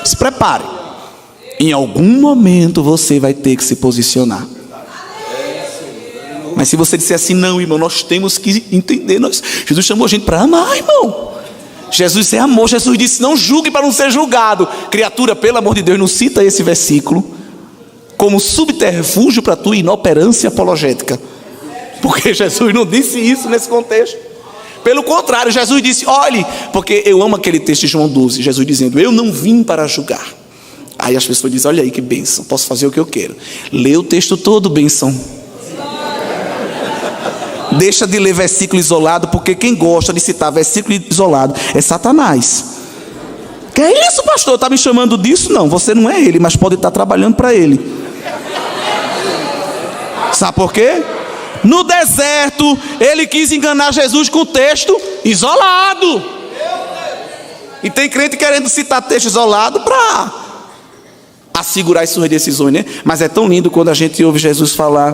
Se prepare. Em algum momento você vai ter que se posicionar. Mas se você disser assim, não, irmão, nós temos que entender. Jesus chamou a gente para amar, irmão. Jesus é amor. Jesus disse, não julgue para não ser julgado. Criatura, pelo amor de Deus, não cita esse versículo como subterfúgio para a tua inoperância apologética. Porque Jesus não disse isso nesse contexto. Pelo contrário, Jesus disse, olhe, porque eu amo aquele texto de João 12, Jesus dizendo, eu não vim para julgar. Aí as pessoas dizem, olha aí que bênção, posso fazer o que eu quero. Lê o texto todo, bênção. Deixa de ler versículo isolado, porque quem gosta de citar versículo isolado é Satanás. Que é isso, pastor? Está me chamando disso? Não, você não é ele, mas pode estar trabalhando para ele. Sabe por quê? No deserto, ele quis enganar Jesus com texto isolado. E tem crente querendo citar texto isolado para assegurar as suas decisões, né? Mas é tão lindo quando a gente ouve Jesus falar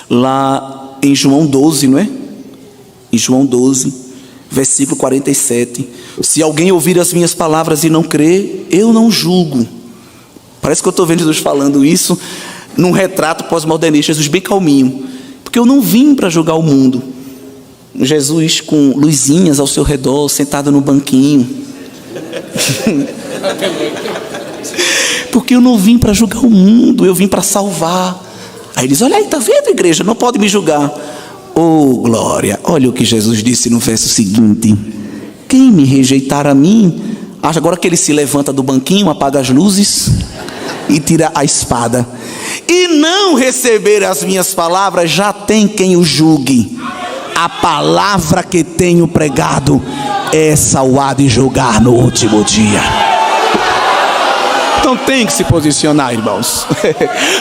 lá em João 12, não é? Em João 12, versículo 47. Se alguém ouvir as minhas palavras e não crer, eu não julgo. Parece que eu estou vendo Jesus falando isso num retrato pós-modernista, Jesus bem calminho. Porque eu não vim para julgar o mundo. Jesus com luzinhas ao seu redor, sentado no banquinho. Porque eu não vim para julgar o mundo, eu vim para salvar. Aí ele diz, olha aí, está vendo, igreja? Não pode me julgar. Oh, glória, olha o que Jesus disse no verso seguinte. Quem me rejeitar a mim, agora que ele se levanta do banquinho, apaga as luzes e tira a espada, e não receber as minhas palavras, já tem quem o julgue. A palavra que tenho pregado, essa o há de julgar no último dia. Então tem que se posicionar, irmãos.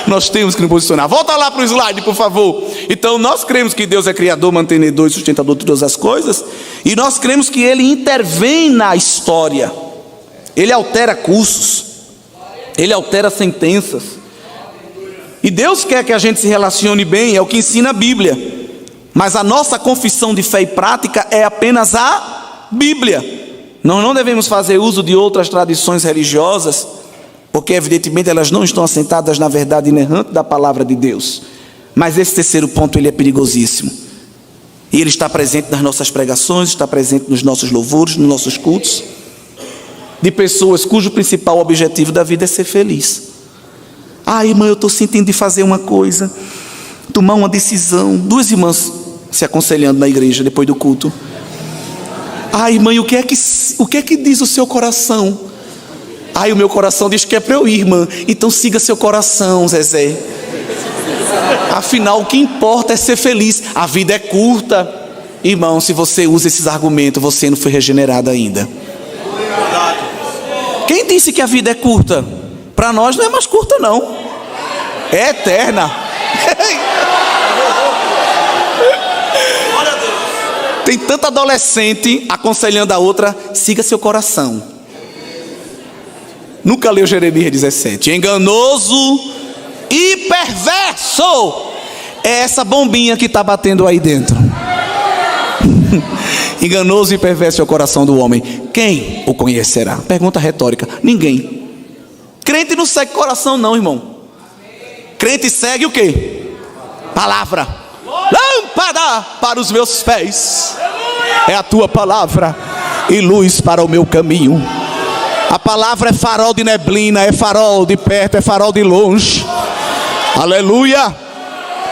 Nós temos que nos posicionar. Volta lá para o slide, por favor. Então nós cremos que Deus é criador, mantenedor e sustentador de todas as coisas. E nós cremos que Ele intervém na história. Ele altera cursos. Ele altera sentenças. E Deus quer que a gente se relacione bem, é o que ensina a Bíblia. Mas a nossa confissão de fé e prática é apenas a Bíblia. Nós não devemos fazer uso de outras tradições religiosas, porque evidentemente elas não estão assentadas na verdade inerrante da palavra de Deus. Mas esse terceiro ponto, ele é perigosíssimo. E ele está presente nas nossas pregações, está presente nos nossos louvores, nos nossos cultos, de pessoas cujo principal objetivo da vida é ser feliz. Ah, irmã, eu estou sentindo de fazer uma coisa, tomar uma decisão. Duas irmãs se aconselhando na igreja depois do culto. Ah, irmã, o que é que diz o seu coração? Ai, o meu coração diz que é para eu ir, irmã. Então siga seu coração, Zezé. Afinal, o que importa é ser feliz. A vida é curta. Irmão, se você usa esses argumentos, você não foi regenerado ainda. Quem disse que a vida é curta? Para nós não é mais curta, não. É eterna. Tem tanta adolescente aconselhando a outra, siga seu coração. Nunca leu Jeremias 17. Enganoso e perverso é essa bombinha que está batendo aí dentro. Enganoso e perverso é o coração do homem. Quem o conhecerá? Pergunta retórica. Ninguém. Crente não segue coração não, irmão. Crente segue o quê? Palavra. Lâmpada para os meus pés é a tua palavra e luz para o meu caminho. A palavra é farol de neblina, é farol de perto, é farol de longe. Aleluia.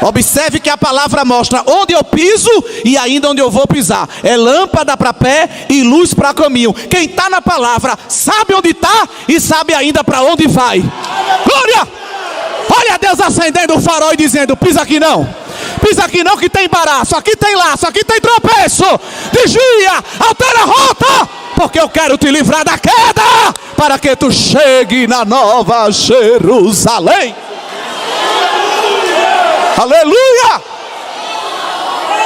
Observe que a palavra mostra onde eu piso e ainda onde eu vou pisar. É lâmpada para pé e luz para caminho. Quem está na palavra sabe onde está e sabe ainda para onde vai. Glória! Olha Deus acendendo o farol e dizendo, pisa aqui não. Pisa aqui não que tem embaraço, aqui tem laço, aqui tem tropeço. Desvia, altera a rota, porque eu quero te livrar da queda, para que tu chegue na nova Jerusalém. Aleluia!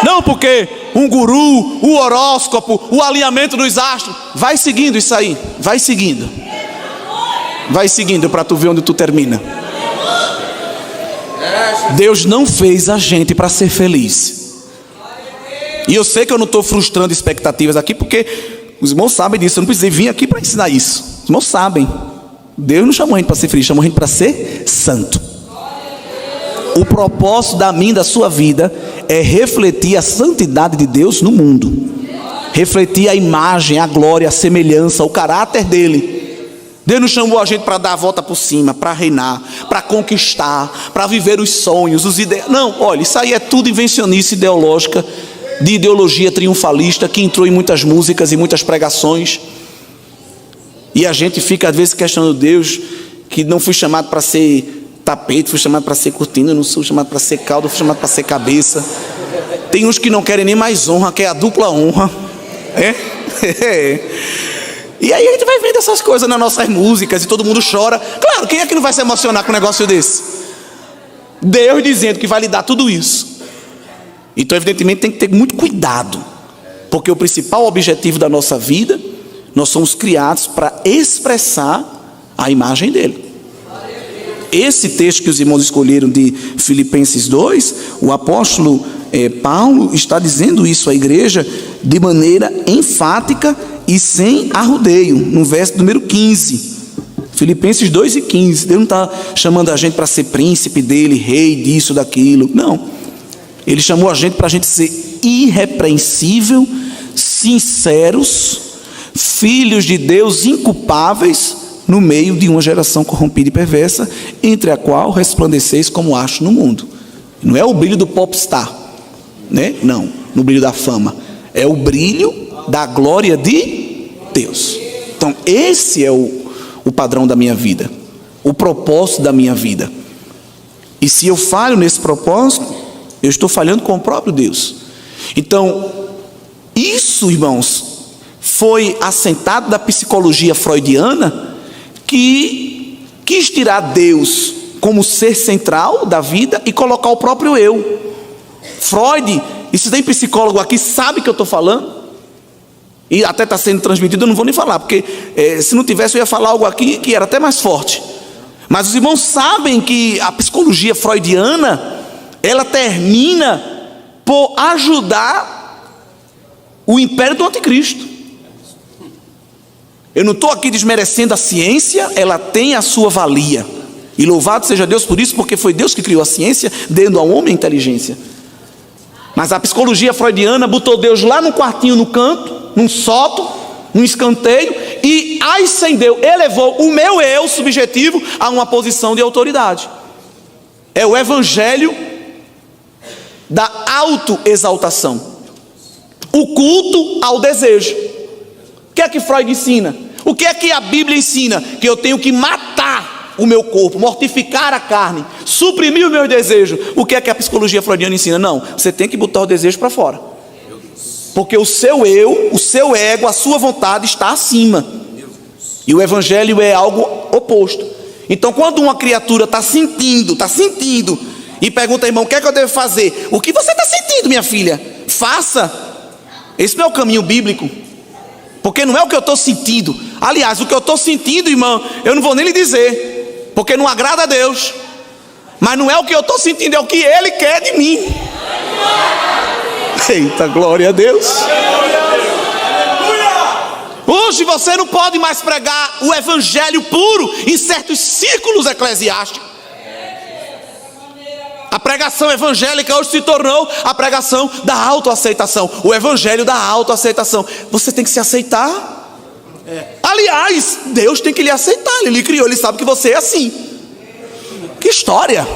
Não porque um guru, o horóscopo, o alinhamento dos astros. Vai seguindo isso aí, vai seguindo. Vai seguindo para tu ver onde tu termina. Deus não fez a gente para ser feliz. E eu sei que eu não estou frustrando expectativas aqui, porque os irmãos sabem disso. Eu não precisei vir aqui para ensinar isso. Os irmãos sabem, Deus não chamou a gente para ser feliz, chamou a gente para ser santo. O propósito da minha e da sua vida é refletir a santidade de Deus no mundo, refletir a imagem, a glória, a semelhança, o caráter dele. Deus não chamou a gente para dar a volta por cima, para reinar, para conquistar, para viver os sonhos, os ideais. Não, olha, isso aí é tudo invencionice ideológica, de ideologia triunfalista, que entrou em muitas músicas e muitas pregações. E a gente fica às vezes questionando Deus, que não fui chamado para ser tapete, fui chamado para ser cortina, não sou chamado para ser cauda, fui chamado para ser cabeça. Tem uns que não querem nem mais honra, que é a dupla honra. E aí a gente vai vendo essas coisas nas nossas músicas e todo mundo chora. Claro, quem é que não vai se emocionar com um negócio desse? Deus dizendo que vai lhe dar tudo isso. Então evidentemente tem que ter muito cuidado, porque o principal objetivo da nossa vida, nós somos criados para expressar a imagem dele. Esse texto que os irmãos escolheram de Filipenses 2, o apóstolo Paulo está dizendo isso à igreja de maneira enfática e sem arrodeio, no verso número 15. Filipenses 2 e 15. Deus não está chamando a gente para ser príncipe dele, rei disso, daquilo. Não. Ele chamou a gente para a gente ser irrepreensível, sinceros, filhos de Deus inculpáveis, no meio de uma geração corrompida e perversa, entre a qual resplandeceis como astro no mundo. Não é o brilho do popstar, né? Não, no brilho da fama. É o brilho da glória de Deus. Então esse é o padrão da minha vida, o propósito da minha vida. E se eu falho nesse propósito, eu estou falhando com o próprio Deus. Então isso, irmãos, foi assentado da psicologia freudiana, que quis tirar Deus como ser central da vida e colocar o próprio eu. Freud, e se tem psicólogo aqui, sabe que eu estou falando, e até está sendo transmitido, eu não vou nem falar, porque se não tivesse eu ia falar algo aqui que era até mais forte. Mas os irmãos sabem que a psicologia freudiana, ela termina por ajudar o império do anticristo. Eu não estou aqui desmerecendo a ciência, ela tem a sua valia. E louvado seja Deus por isso, porque foi Deus que criou a ciência, dando ao homem a inteligência. Mas a psicologia freudiana botou Deus lá no quartinho, no canto, num sótão, num escanteio, e ascendeu, elevou o meu eu subjetivo a uma posição de autoridade. É o evangelho da autoexaltação, o culto ao desejo. O que é que Freud ensina? O que é que a Bíblia ensina? Que eu tenho que matar o meu corpo, mortificar a carne, suprimir o meu desejo. O que é que a psicologia freudiana ensina? Não, você tem que botar o desejo para fora, porque o seu eu, o seu ego, a sua vontade está acima. E o evangelho é algo oposto. Então quando uma criatura está sentindo, e pergunta, irmão, o que é que eu devo fazer? O que você está sentindo, minha filha? Faça. Esse não é o caminho bíblico, porque não é o que eu estou sentindo. Aliás, o que eu estou sentindo, irmão, eu não vou nem lhe dizer, porque não agrada a Deus. Mas não é o que eu estou sentindo, é o que Ele quer de mim. Eita, glória a Deus. Hoje você não pode mais pregar o evangelho puro em certos círculos eclesiásticos. A pregação evangélica hoje se tornou a pregação da autoaceitação, o evangelho da autoaceitação. Você tem que se aceitar. Aliás, Deus tem que lhe aceitar. Ele lhe criou, Ele sabe que você é assim. Que história.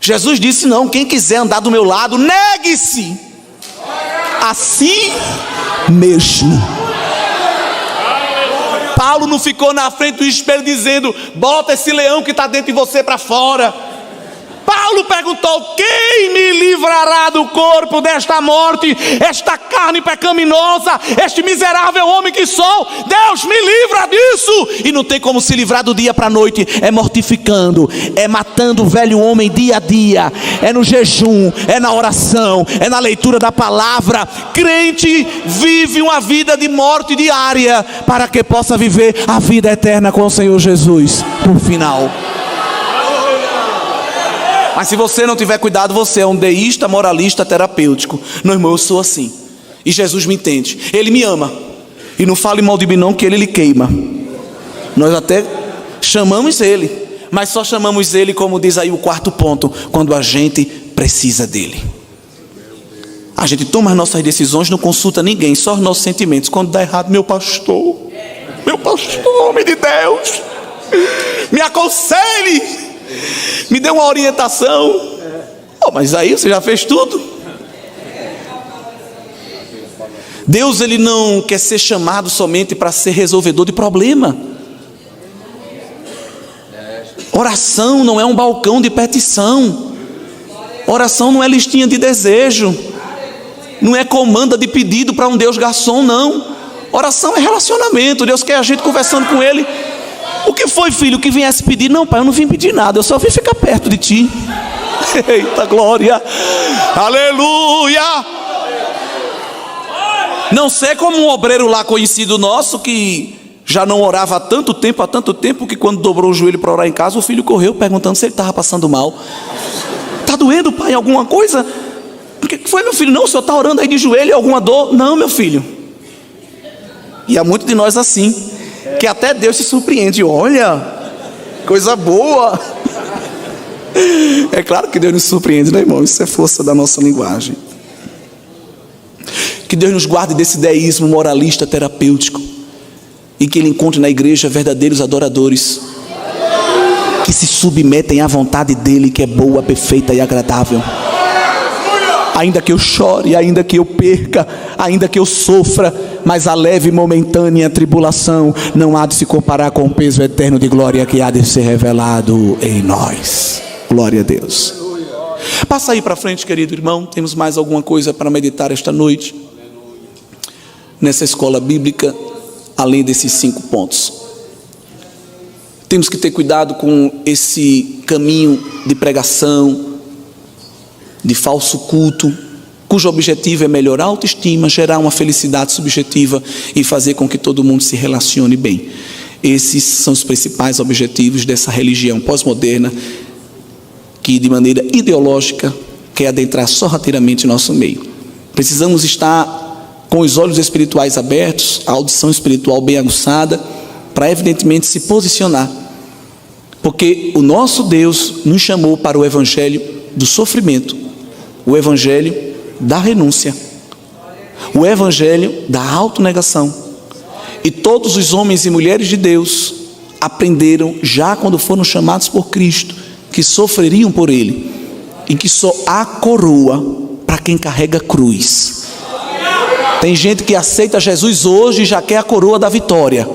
Jesus disse, não, quem quiser andar do meu lado, negue-se a si mesmo. Paulo não ficou na frente do espelho dizendo, bota esse leão que está dentro de você para fora. Paulo perguntou, quem me livrará do corpo desta morte, esta carne pecaminosa, este miserável homem que sou? Deus me livra disso. E não tem como se livrar do dia para a noite, é mortificando, é matando o velho homem dia a dia, é no jejum, é na oração, é na leitura da palavra. Crente vive uma vida de morte diária, para que possa viver a vida eterna com o Senhor Jesus, por final. Mas se você não tiver cuidado, você é um deísta, moralista, terapêutico. Não, irmão, eu sou assim. E Jesus me entende. Ele me ama. E não fale mal de mim não, que Ele lhe queima. Nós até chamamos Ele, mas só chamamos Ele, como diz aí o quarto ponto, quando a gente precisa dEle. A gente toma as nossas decisões, não consulta ninguém, só os nossos sentimentos. Quando dá errado, meu pastor, homem de Deus, me aconselhe, me dê uma orientação. Mas aí você já fez tudo. Deus, Ele não quer ser chamado somente para ser resolvedor de problema. Oração não é um balcão de petição. Oração não é listinha de desejo. Não é comanda de pedido para um Deus garçom, não. Oração é relacionamento. Deus quer a gente conversando com Ele. O que foi, filho, que viesse pedir? Não, pai, eu não vim pedir nada, eu só vim ficar perto de ti. Eita glória, aleluia. Não sei como um obreiro lá conhecido nosso, que já não orava há tanto tempo, que quando dobrou o joelho para orar em casa, o filho correu perguntando se ele estava passando mal. Está doendo, pai, alguma coisa? O que foi, meu filho? Não, o senhor está orando aí de joelho, alguma dor? Não, meu filho. E há muitos de nós assim, que até Deus se surpreende. Olha, coisa boa. É claro que Deus nos surpreende, né, irmão? Isso é força da nossa linguagem. Que Deus nos guarde desse deísmo moralista terapêutico, e que Ele encontre na igreja verdadeiros adoradores que se submetem à vontade dEle, que é boa, perfeita e agradável. Ainda que eu chore, ainda que eu perca, ainda que eu sofra, mas a leve e momentânea tribulação não há de se comparar com o peso eterno de glória que há de ser revelado em nós. Glória a Deus. Passa aí para frente, querido irmão. Temos mais alguma coisa para meditar esta noite nessa escola bíblica, além desses 5 pontos. Temos que ter cuidado com esse caminho de pregação, de falso culto, cujo objetivo é melhorar a autoestima, gerar uma felicidade subjetiva e fazer com que todo mundo se relacione bem. Esses são os principais objetivos dessa religião pós-moderna, que de maneira ideológica quer adentrar sorrateiramente em nosso meio. Precisamos estar com os olhos espirituais abertos, a audição espiritual bem aguçada, para evidentemente se posicionar, porque o nosso Deus nos chamou para o evangelho do sofrimento, o evangelho da renúncia, o evangelho da autonegação. E todos os homens e mulheres de Deus aprenderam, já quando foram chamados por Cristo, que sofreriam por Ele, e que só há coroa para quem carrega cruz. Tem gente que aceita Jesus hoje e já quer a coroa da vitória,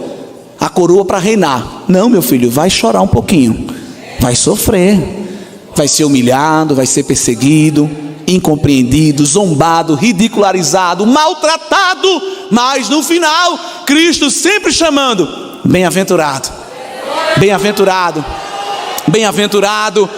a coroa para reinar. Não, meu filho, vai chorar um pouquinho, vai sofrer, vai ser humilhado, vai ser perseguido, incompreendido, zombado, ridicularizado, maltratado, mas no final, Cristo sempre chamando: bem-aventurado, bem-aventurado, bem-aventurado.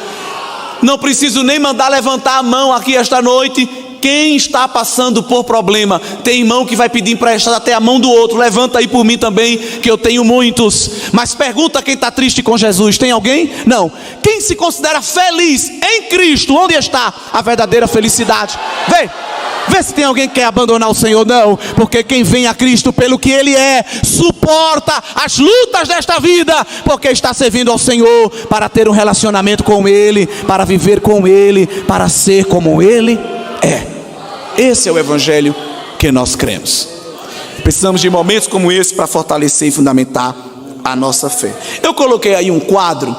Não preciso nem mandar levantar a mão aqui esta noite. Quem está passando por problema, tem irmão que vai pedir emprestado até a mão do outro. Levanta aí por mim também, que eu tenho muitos. Mas pergunta quem está triste com Jesus. Tem alguém? Não. Quem se considera feliz em Cristo? Onde está a verdadeira felicidade? Vê se tem alguém que quer abandonar o Senhor. Não, porque quem vem a Cristo pelo que Ele é, suporta as lutas desta vida, porque está servindo ao Senhor, para ter um relacionamento com Ele, para viver com Ele, para ser como Ele é. Esse é o evangelho que nós cremos. Precisamos de momentos como esse para fortalecer e fundamentar a nossa fé. Eu coloquei aí um quadro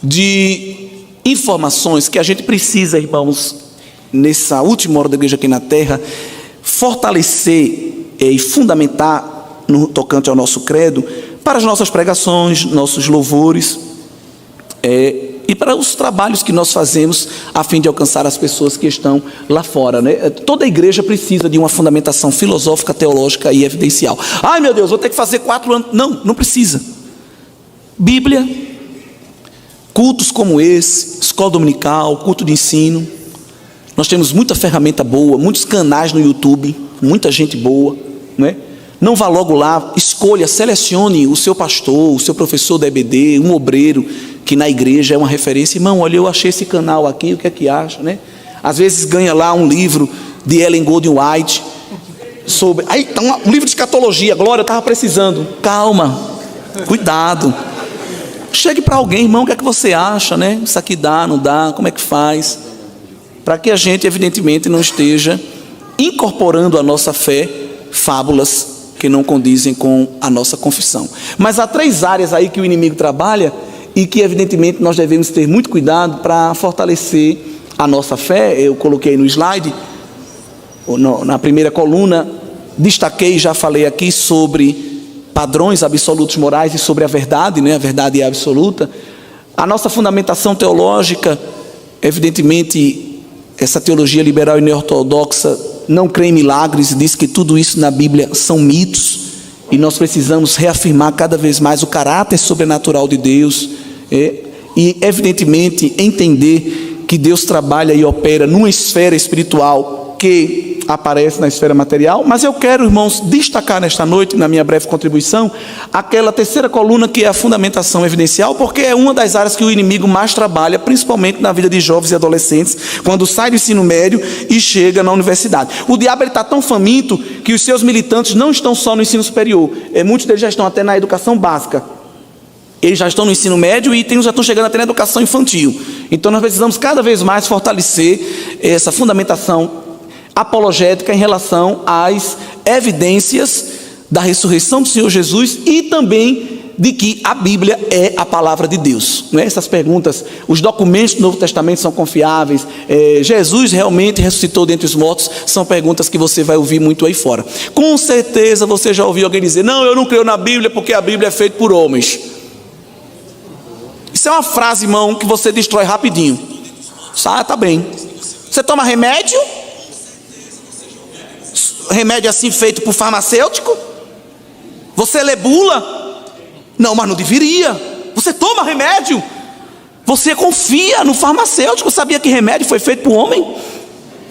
de informações que a gente precisa, irmãos, nessa última hora da igreja aqui na terra, fortalecer e fundamentar no tocante ao nosso credo, para as nossas pregações, nossos louvores, e para os trabalhos que nós fazemos a fim de alcançar as pessoas que estão lá fora, né? Toda igreja precisa de uma fundamentação filosófica, teológica e evidencial. Ai meu Deus, vou ter que fazer 4 anos. Não precisa. Bíblia, cultos como esse, escola dominical, culto de ensino. Nós temos muita ferramenta boa, muitos canais no YouTube, muita gente boa, né? Não vá logo lá, escolha, selecione o seu pastor, o seu professor da EBD, um obreiro que na igreja é uma referência. Irmão, olha, eu achei esse canal aqui, o que é que acha, né? Às vezes ganha lá um livro de Ellen Goldwyn White sobre... Aí, um livro de escatologia. Glória, eu estava precisando. Calma, Cuidado. Chegue para alguém, irmão, o que é que você acha, né? Isso aqui dá, não dá, como é que faz? Para que a gente, evidentemente, não esteja incorporando à nossa fé fábulas que não condizem com a nossa confissão. Mas há 3 áreas aí que o inimigo trabalha e que, evidentemente, nós devemos ter muito cuidado para fortalecer a nossa fé. Eu coloquei no slide, na primeira coluna, destaquei, já falei aqui sobre padrões absolutos morais e sobre a verdade, né? A verdade é absoluta. A nossa fundamentação teológica, evidentemente, essa teologia liberal e neortodoxa não crê em milagres, diz que tudo isso na Bíblia são mitos, e nós precisamos reafirmar cada vez mais o caráter sobrenatural de Deus, e evidentemente entender que Deus trabalha e opera numa esfera espiritual que aparece na esfera material. Mas eu quero, irmãos, destacar nesta noite, na minha breve contribuição, aquela terceira coluna que é a fundamentação evidencial, porque é uma das áreas que o inimigo mais trabalha, principalmente na vida de jovens e adolescentes, quando sai do ensino médio e chega na universidade. O diabo está tão faminto que os seus militantes não estão só no ensino superior, muitos deles já estão até na educação básica. Eles já estão no ensino médio e já estão chegando até na educação infantil. Então nós precisamos cada vez mais fortalecer essa fundamentação apologética em relação às evidências da ressurreição do Senhor Jesus e também de que a Bíblia é a palavra de Deus, não é? Essas perguntas, os documentos do Novo Testamento são confiáveis, Jesus realmente ressuscitou dentre os mortos, são perguntas que você vai ouvir muito aí fora. Com certeza você já ouviu alguém dizer: não, eu não creio na Bíblia porque a Bíblia é feita por homens. Isso é uma frase, irmão, que você destrói rapidinho. Tá bem. Você toma remédio? Remédio assim feito por farmacêutico? Você lê bula? Não, mas não deveria. Você toma remédio? Você confia no farmacêutico? Sabia que remédio foi feito por homem?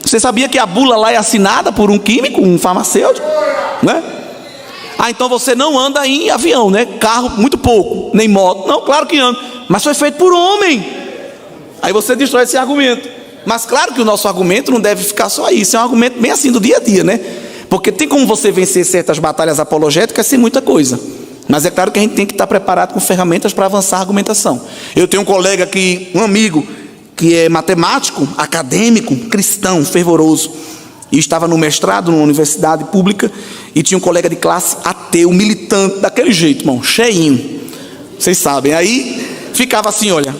Você sabia que a bula lá é assinada por um químico, um farmacêutico, né? Então você não anda em avião, né? Carro muito pouco, nem moto. Não, claro que anda, mas foi feito por homem. Aí você destrói esse argumento. Mas claro que o nosso argumento não deve ficar só aí. Isso é um argumento bem assim do dia a dia, né? Porque tem como você vencer certas batalhas apologéticas sem muita coisa. Mas é claro que a gente tem que estar preparado com ferramentas para avançar a argumentação. Eu tenho um colega aqui, um amigo, que é matemático, acadêmico, cristão, fervoroso, e estava no mestrado numa universidade pública, e tinha um colega de classe ateu, militante, daquele jeito, irmão, cheinho. Vocês sabem, aí ficava assim, olha,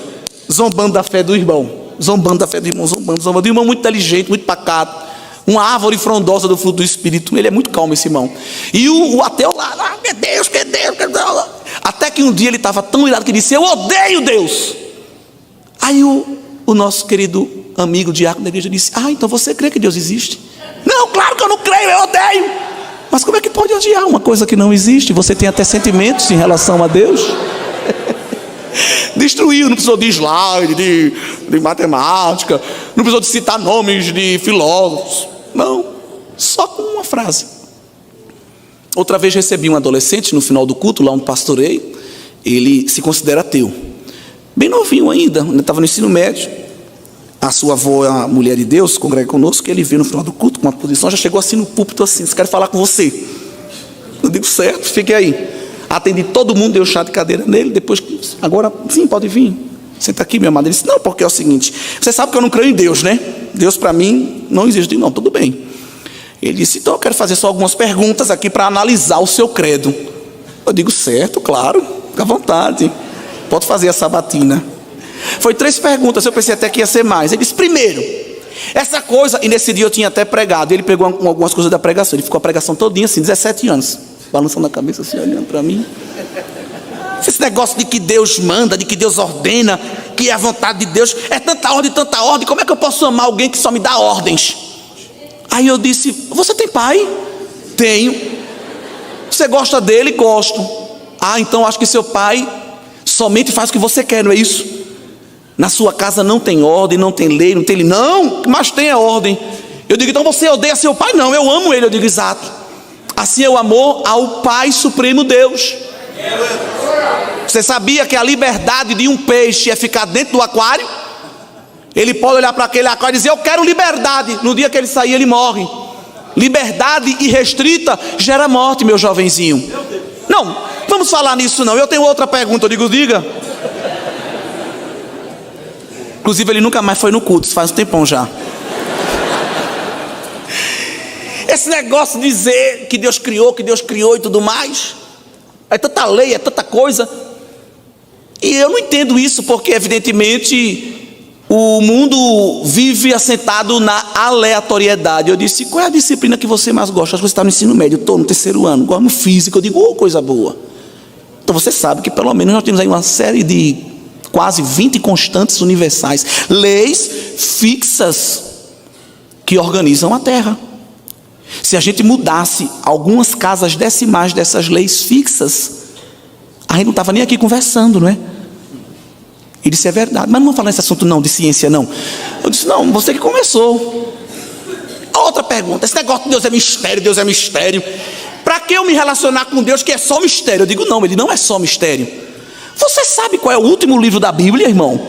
zombando da fé do irmão, zombando da fé do irmão, zombando. O irmão muito inteligente, muito pacato, uma árvore frondosa do fruto do Espírito. Ele é muito calmo, esse irmão. E o ateu lá, que Deus, que Deus, que Deus. Até que um dia ele estava tão irado que disse: eu odeio Deus. Aí o nosso querido amigo diácono da igreja disse: então você crê que Deus existe? Não, claro que eu não creio, eu odeio. Mas como é que pode odiar uma coisa que não existe? Você tem até sentimentos em relação a Deus? Destruiu, não precisou de slide, de matemática, não precisou de citar nomes de filósofos. Não, só com uma frase. Outra vez recebi um adolescente no final do culto, lá onde pastorei. Ele se considera ateu, bem novinho ainda estava no ensino médio. A sua avó é uma mulher de Deus, congrega conosco, ele veio no final do culto com uma posição, já chegou assim no púlpito assim: quero falar com você. Eu digo: certo, fique aí. Atendi todo mundo, deu chá de cadeira nele. Depois, agora sim, pode vir, senta aqui, meu amado. Ele disse: não, porque é o seguinte, você sabe que eu não creio em Deus, né? Deus para mim não existe. Eu digo: não, tudo bem. Ele disse: então eu quero fazer só algumas perguntas aqui para analisar o seu credo. Eu digo: certo, claro, fica à vontade, pode fazer a sabatina. Foi 3 perguntas, eu pensei até que ia ser mais. Ele disse: primeiro, essa coisa, e nesse dia eu tinha até pregado, ele pegou algumas coisas da pregação, ele ficou a pregação todinha assim, 17 anos, balançando a cabeça assim, olhando para mim. Esse negócio de que Deus manda, de que Deus ordena, que é a vontade de Deus, é tanta ordem, como é que eu posso amar alguém que só me dá ordens? Aí eu disse: você tem pai? Tenho. Você gosta dele? Gosto. Então acho que seu pai somente faz o que você quer, não é isso? Na sua casa não tem ordem, não tem lei, não tem lei. Não, mas tem a ordem. Eu digo: então você odeia seu pai? Não, eu amo ele. Eu digo: exato. Assim é o amor ao Pai Supremo Deus. Você sabia que a liberdade de um peixe é ficar dentro do aquário? Ele pode olhar para aquele aquário e dizer: eu quero liberdade. No dia que ele sair, ele morre. Liberdade irrestrita gera morte, meu jovenzinho. Não, vamos falar nisso não. Eu tenho outra pergunta, eu digo, diga. Inclusive ele nunca mais foi no culto, faz um tempão já. Esse negócio de dizer que Deus criou e tudo mais, é tanta lei, é tanta coisa. E eu não entendo isso, porque evidentemente o mundo vive assentado na aleatoriedade. Eu disse, qual é a disciplina que você mais gosta? Acho que você está no ensino médio, estou no 3º ano, gosto no físico. Eu digo, coisa boa. Então você sabe que pelo menos nós temos aí uma série de quase 20 constantes universais, leis fixas que organizam a Terra. Se a gente mudasse algumas casas decimais dessas leis fixas, a gente não estava nem aqui conversando, não é? Ele disse, é verdade, mas não vamos falar nesse assunto não, de ciência não. Eu disse, não, você que começou. Outra pergunta, esse negócio de Deus é mistério. Para que eu me relacionar com Deus que é só mistério? Eu digo, não, ele não é só mistério. Você sabe qual é o último livro da Bíblia, irmão?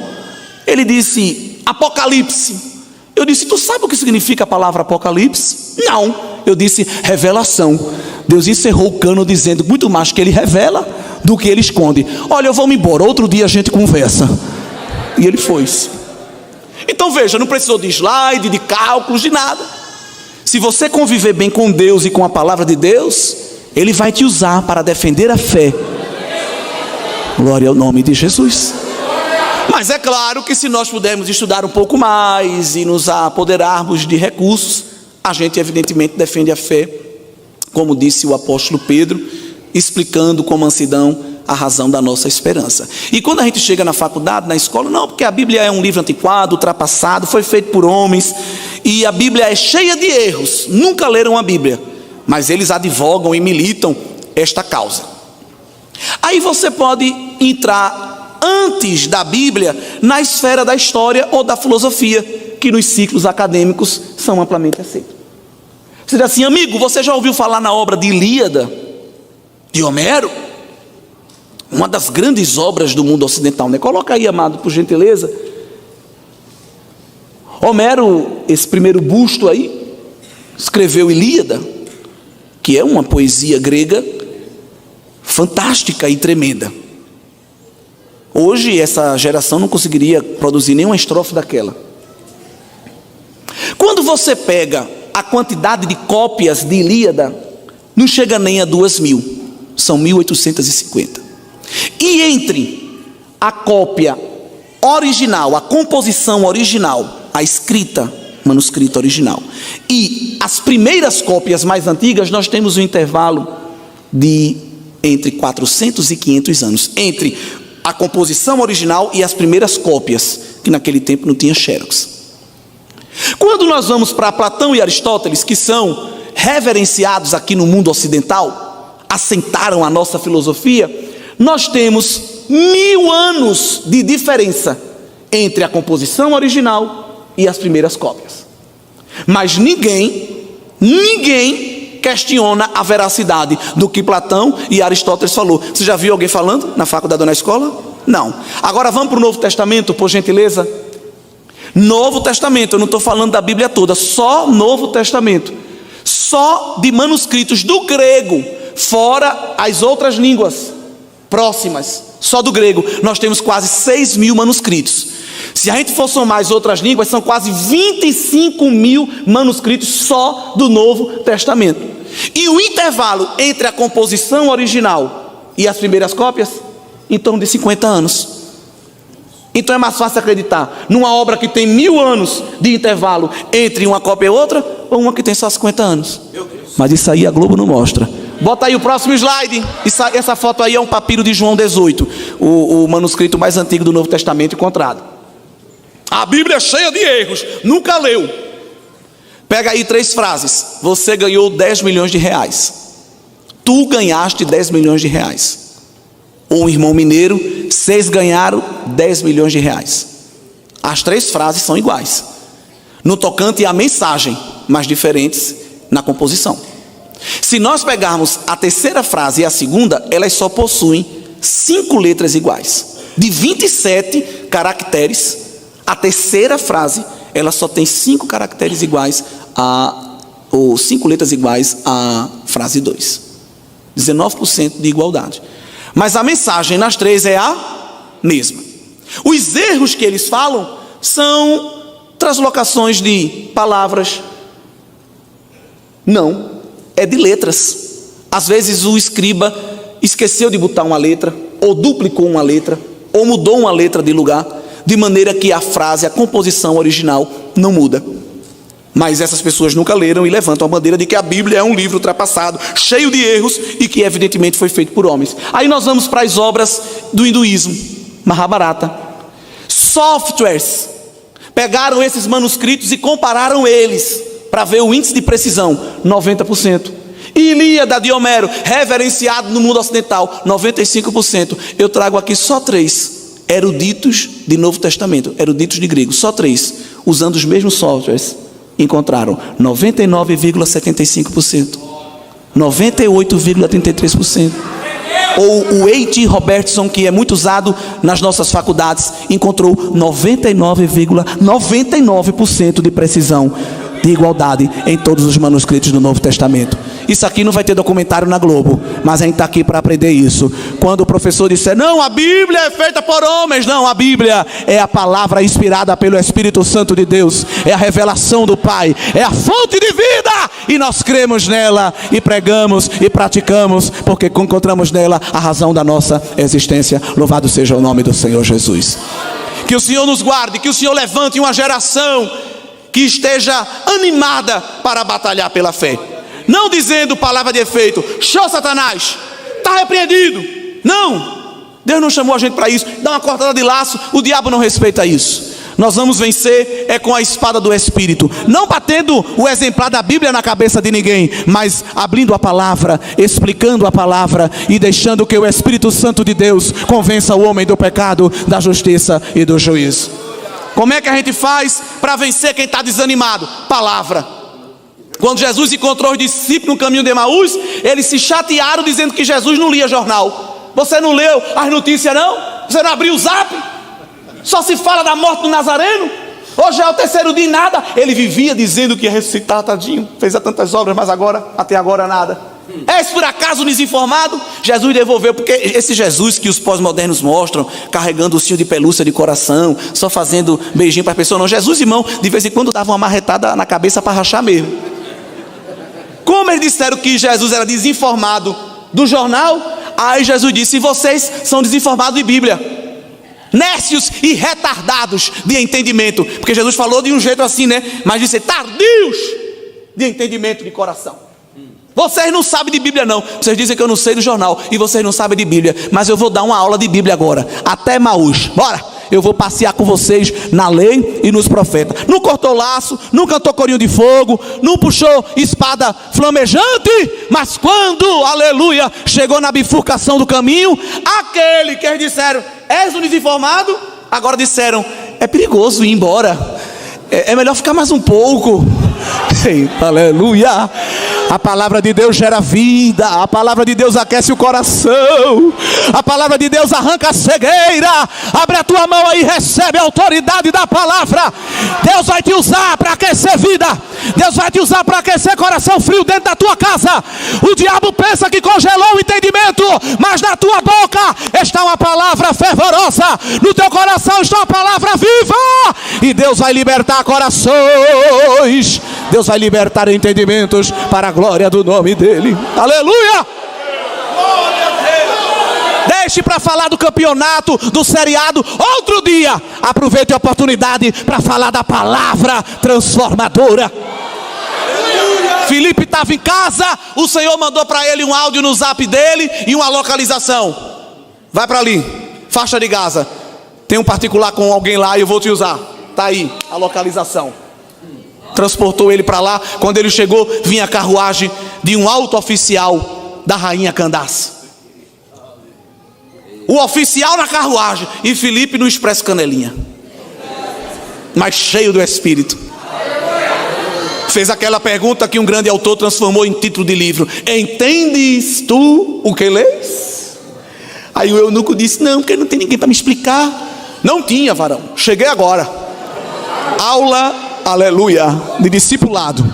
Ele disse, Apocalipse. Eu disse, tu sabe o que significa a palavra Apocalipse? Não. Eu disse, revelação. Deus encerrou o cano dizendo muito mais que ele revela do que ele esconde. Olha, eu vou me embora, outro dia a gente conversa. E ele foi. Então veja, não precisou de slide, de cálculos, de nada. Se você conviver bem com Deus e com a palavra de Deus, ele vai te usar para defender a fé. Glória ao nome de Jesus. Mas é claro que se nós pudermos estudar um pouco mais e nos apoderarmos de recursos, a gente evidentemente defende a fé, como disse o apóstolo Pedro, explicando com mansidão a razão da nossa esperança. E quando a gente chega na faculdade, na escola, não, porque a Bíblia é um livro antiquado, ultrapassado, foi feito por homens, e a Bíblia é cheia de erros, nunca leram a Bíblia, mas eles advogam e militam esta causa. Aí você pode entrar antes da Bíblia na esfera da história ou da filosofia, que nos ciclos acadêmicos são amplamente aceitos. Você diz assim, amigo, você já ouviu falar na obra de Ilíada, de Homero? Uma das grandes obras do mundo ocidental, né? Coloca aí, amado, por gentileza. Homero, esse primeiro busto aí, escreveu Ilíada, que é uma poesia grega fantástica e tremenda. Hoje essa geração não conseguiria produzir nenhuma estrofe daquela. Quando você pega a quantidade de cópias de Ilíada, não chega nem a 2.000, são 1.850. E entre a cópia original, a composição original, a escrita, manuscrita original, e as primeiras cópias mais antigas, nós temos um intervalo de entre 400 e 500 anos, entre a composição original e as primeiras cópias, que naquele tempo não tinha xerox. Quando nós vamos para Platão e Aristóteles, que são reverenciados aqui no mundo ocidental, assentaram a nossa filosofia, nós temos 1000 anos de diferença entre a composição original e as primeiras cópias. Mas ninguém questiona a veracidade do que Platão e Aristóteles falou. Você já viu alguém falando na faculdade ou na escola? Não. Agora vamos para o Novo Testamento, por gentileza. Novo Testamento, eu não estou falando da Bíblia toda, só Novo Testamento. Só de manuscritos do grego, fora as outras línguas próximas, só do grego, nós temos quase 6.000 manuscritos. Se a gente for somar as outras línguas, são quase 25.000 manuscritos só do Novo Testamento. E o intervalo entre a composição original e as primeiras cópias, em torno de 50 anos. Então é mais fácil acreditar numa obra que tem 1000 anos de intervalo entre uma cópia e outra, ou uma que tem só 50 anos. Mas isso aí a Globo não mostra. Bota aí o próximo slide. Essa foto aí é um papiro de João 18, o manuscrito mais antigo do Novo Testamento encontrado. A Bíblia é cheia de erros, nunca leu. Pega aí 3 frases. Você ganhou 10 milhões de reais. Tu ganhaste 10 milhões de reais. Um irmão mineiro, 6 ganharam 10 milhões de reais. As 3 frases são iguais no tocante à mensagem, mas diferentes na composição. Se nós pegarmos a terceira frase e a segunda, elas só possuem 5 letras iguais. De 27 caracteres, a terceira frase, ela só tem 5 caracteres iguais ou 5 letras iguais à frase 2. 19% de igualdade. Mas a mensagem nas três é a mesma. Os erros que eles falam são translocações de palavras. Não, é de letras. Às vezes o escriba esqueceu de botar uma letra, ou duplicou uma letra, ou mudou uma letra de lugar, de maneira que a frase, a composição original não muda. Mas essas pessoas nunca leram e levantam a bandeira de que a Bíblia é um livro ultrapassado, cheio de erros e que evidentemente foi feito por homens. Aí nós vamos para as obras do hinduísmo, Mahabharata. Softwares pegaram esses manuscritos e compararam eles para ver o índice de precisão, 90%. Ilíada de Homero, reverenciado no mundo ocidental, 95%. Eu trago aqui só 3 eruditos de Novo Testamento, eruditos de grego, só 3, usando os mesmos softwares, encontraram 99,75%, 98,33%. Ou o A.T. Robertson, que é muito usado nas nossas faculdades, encontrou 99,99% de precisão, de igualdade em todos os manuscritos do Novo Testamento. Isso aqui não vai ter documentário na Globo, mas a gente está aqui para aprender isso. Quando o professor disser, não, a Bíblia é feita por homens. Não, a Bíblia é a palavra inspirada pelo Espírito Santo de Deus, é a revelação do Pai, é a fonte de vida, e nós cremos nela, e pregamos, e praticamos, porque encontramos nela a razão da nossa existência. Louvado seja o nome do Senhor Jesus. Que o Senhor nos guarde, que o Senhor levante uma geração que esteja animada para batalhar pela fé. Não dizendo palavra de efeito, show Satanás, está repreendido. Não, Deus não chamou a gente para isso. Dá uma cortada de laço, o diabo não respeita isso. Nós vamos vencer com a espada do Espírito, não batendo o exemplar da Bíblia na cabeça de ninguém, mas abrindo a palavra, explicando a palavra e deixando que o Espírito Santo de Deus convença o homem do pecado, da justiça e do juízo. Como é que a gente faz para vencer quem está desanimado? Palavra. Quando Jesus encontrou os discípulos no caminho de Emaús, eles se chatearam dizendo que Jesus não lia jornal. Você não leu as notícias não? Você não abriu o zap? Só se fala da morte do Nazareno? Hoje é o terceiro dia e nada. Ele vivia dizendo que ia ressuscitar, tadinho, fez tantas obras, mas até agora nada. És por acaso desinformado? Jesus devolveu, porque esse Jesus que os pós-modernos mostram, carregando o ursinho de pelúcia de coração, só fazendo beijinho para as pessoas, não. Jesus, irmão, de vez em quando dava uma marretada na cabeça para rachar mesmo. Como eles disseram que Jesus era desinformado do jornal, aí Jesus disse, vocês são desinformados de Bíblia, nércios e retardados de entendimento, porque Jesus falou de um jeito assim, né? Mas disse, tardios de entendimento de coração. Vocês não sabem de Bíblia não. Vocês dizem que eu não sei do jornal, e vocês não sabem de Bíblia, mas eu vou dar uma aula de Bíblia agora, até Emaús, bora. Eu vou passear com vocês na lei e nos profetas. Não cortou laço, não cantou corinho de fogo, não puxou espada flamejante, mas quando, aleluia, chegou na bifurcação do caminho, aquele que eles disseram, és um desinformado, agora disseram, é perigoso ir embora, é melhor ficar mais um pouco. Ei, aleluia. A palavra de Deus gera vida, a palavra de Deus aquece o coração, a palavra de Deus arranca a cegueira. Abre a tua mão aí, recebe a autoridade da palavra. Deus vai te usar para aquecer vida, Deus vai te usar para aquecer coração frio dentro da tua casa. O diabo pensa que congelou o entendimento, mas na tua boca está uma palavra fervorosa, no teu coração está uma palavra viva, e Deus vai libertar corações, Deus vai libertar entendimentos para a glória do nome dele. Aleluia! Deixe para falar do campeonato, do seriado, outro dia. Aproveite a oportunidade para falar da palavra transformadora. Filipe estava em casa, o Senhor mandou para ele um áudio no zap dele e uma localização. Vai para ali, faixa de Gaza. Tem um particular com alguém lá e eu vou te usar. Está aí a localização. Transportou ele para lá. Quando ele chegou, vinha a carruagem de um alto oficial da rainha Candace. O oficial na carruagem e Filipe no expresso Canelinha, mas cheio do Espírito. Fez aquela pergunta que um grande autor transformou em título de livro: entendes tu o que lês? Aí o eunuco disse: não, porque não tem ninguém para me explicar. Não tinha, varão, cheguei agora. Aula, aleluia, de discipulado.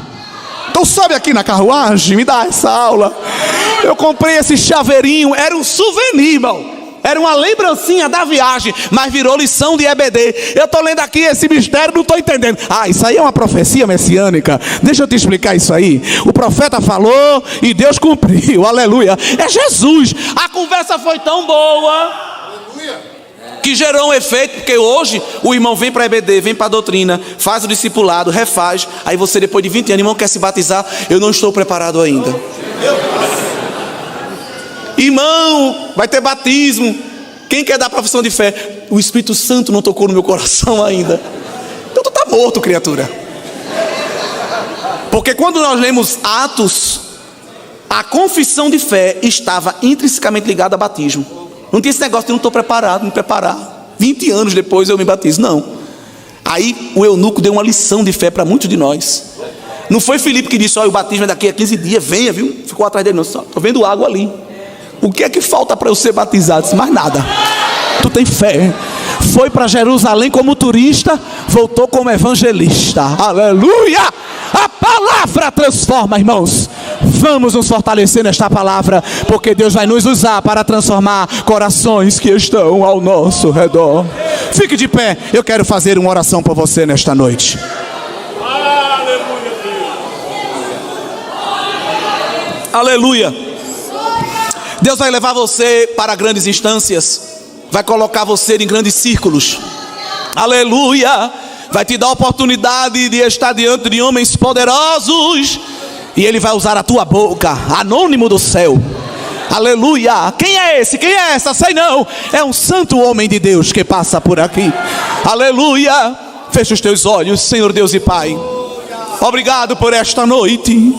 Então sobe aqui na carruagem, me dá essa aula. Eu comprei esse chaveirinho, era um souvenir, irmão. Era uma lembrancinha da viagem, mas virou lição de EBD. Eu estou lendo aqui esse mistério, não estou entendendo. Isso aí é uma profecia messiânica. Deixa eu te explicar isso aí. O profeta falou e Deus cumpriu, aleluia. É Jesus. A conversa foi tão boa que gerou um efeito, porque hoje o irmão vem para a EBD, vem para a doutrina, faz o discipulado, refaz. Aí você, depois de 20 anos, irmão, quer se batizar. Eu não estou preparado ainda. Irmão, vai ter batismo. Quem quer dar profissão de fé? O Espírito Santo não tocou no meu coração ainda. Então tu está morto, criatura. Porque quando nós lemos Atos, a confissão de fé estava intrinsecamente ligada a batismo. Não tinha esse negócio de não estou preparado, me preparar. 20 anos depois eu me batizo, não. Aí o eunuco deu uma lição de fé para muitos de nós. Não foi Filipe que disse, olha, o batismo é daqui a 15 dias, venha, viu? Ficou atrás dele, não, estou vendo água ali. O que é que falta para eu ser batizado? Disse, mais nada. Tu tem fé. Foi para Jerusalém como turista, voltou como evangelista. Aleluia! A palavra transforma, irmãos. Vamos nos fortalecer nesta palavra, porque Deus vai nos usar para transformar corações que estão ao nosso redor. Fique de pé. Eu quero fazer uma oração por você nesta noite. Aleluia. Deus vai levar você para grandes instâncias, vai colocar você em grandes círculos, aleluia, vai te dar a oportunidade de estar diante de homens poderosos, e Ele vai usar a tua boca, anônimo do céu, aleluia. Quem é esse? Quem é essa? Sei não, é um santo homem de Deus que passa por aqui, aleluia. Fecha os teus olhos, Senhor Deus e Pai, obrigado por esta noite.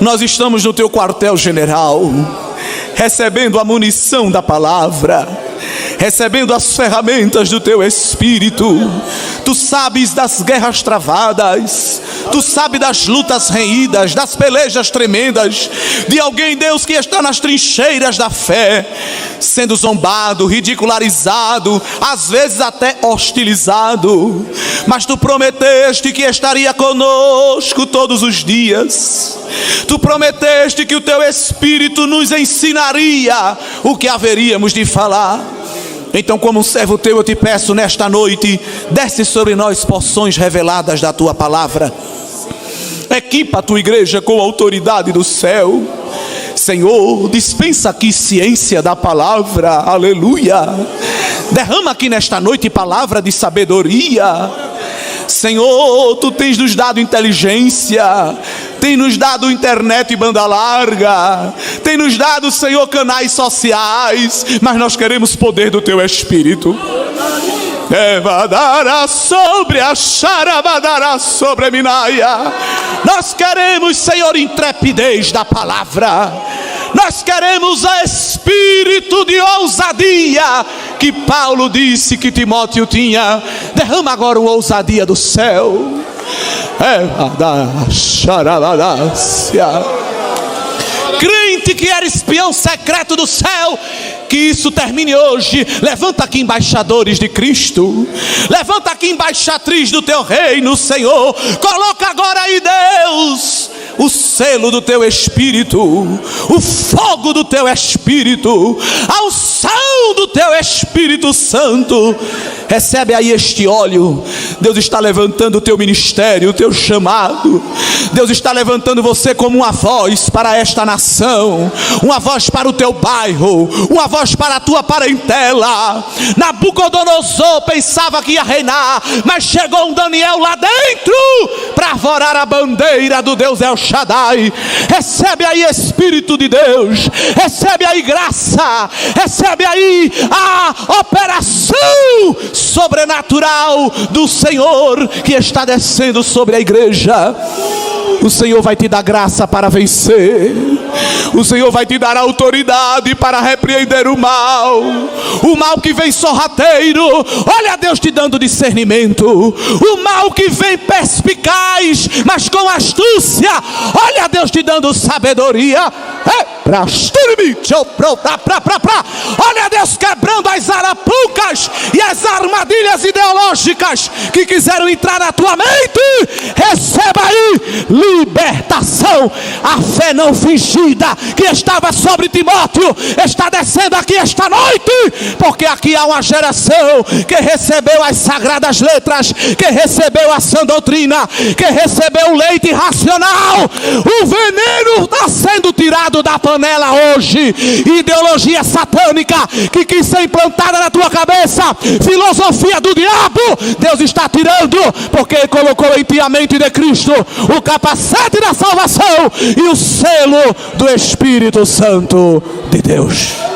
Nós estamos no teu quartel-general, recebendo a munição da palavra, recebendo as ferramentas do teu Espírito. Tu sabes das guerras travadas, tu sabes das lutas reídas, das pelejas tremendas, de alguém, Deus, que está nas trincheiras da fé, sendo zombado, ridicularizado, às vezes até hostilizado, mas tu prometeste que estaria conosco todos os dias. Tu prometeste que o teu Espírito nos ensinaria o que haveríamos de falar. Então, como um servo teu, eu te peço nesta noite, desce sobre nós porções reveladas da tua palavra. Equipa a tua igreja com a autoridade do céu. Senhor, dispensa aqui ciência da palavra, aleluia. Derrama aqui nesta noite palavra de sabedoria. Senhor, tu tens nos dado inteligência, tem nos dado internet e banda larga, tem nos dado, Senhor, canais sociais, mas nós queremos poder do teu Espírito. Sobre a Xarabadara, sobre a Minaia. Nós queremos, Senhor, intrepidez da palavra. Nós queremos o espírito de ousadia que Paulo disse que Timóteo tinha. Derrama agora uma ousadia do céu. Crente que era espião secreto do céu, que isso termine hoje. Levanta aqui embaixadores de Cristo, levanta aqui embaixatriz do teu reino, Senhor. Coloca agora aí, Deus, o selo do teu Espírito, o fogo do teu Espírito, a unção do teu Espírito Santo. Recebe aí este óleo. Deus está levantando o teu ministério, o teu chamado. Deus está levantando você como uma voz para esta nação, uma voz para o teu bairro, uma voz para a tua parentela. Nabucodonosor pensava que ia reinar, mas chegou um Daniel lá dentro para arvorar a bandeira do Deus El Shaddai. Recebe aí Espírito de Deus, recebe aí graça, recebe aí a operação sobrenatural do Senhor que está descendo sobre a igreja. O Senhor vai te dar graça para vencer. O Senhor vai te dar autoridade para repreender o mal que vem sorrateiro. Olha Deus te dando discernimento. O mal que vem perspicaz, mas com astúcia. Olha Deus te dando sabedoria. Olha Deus quebrando as arapucas e as armadilhas ideológicas que quiseram entrar na tua mente. Receba aí libertação. A fé não fingida que estava sobre Timóteo está descendo aqui esta noite, porque aqui há uma geração que recebeu as sagradas letras, que recebeu a sã doutrina, que recebeu o leite racional. O veneno está sendo tirado da panela hoje. Ideologia satânica que quis ser implantada na tua cabeça, filosofia do diabo, Deus está tirando, porque Ele colocou em ti a mente de Cristo, o capacete da salvação e o selo do Espírito Santo de Deus.